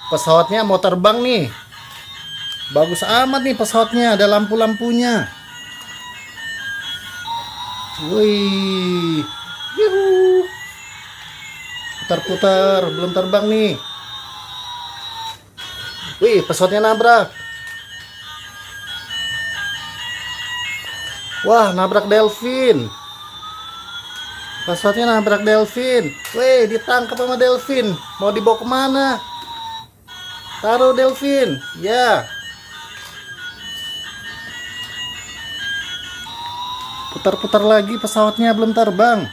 Pesawatnya mau terbang nih. Bagus amat nih pesawatnya, ada lampu-lampunya. Wih. Yuhu. Putar-putar, belum terbang nih. Wih, pesawatnya nabrak. Wah, nabrak delfin. Pesawatnya nabrak delfin. Wih, ditangkap sama delfin. Mau dibawa kemana? Taruh delfin. Ya. Putar-putar lagi pesawatnya belum terbang.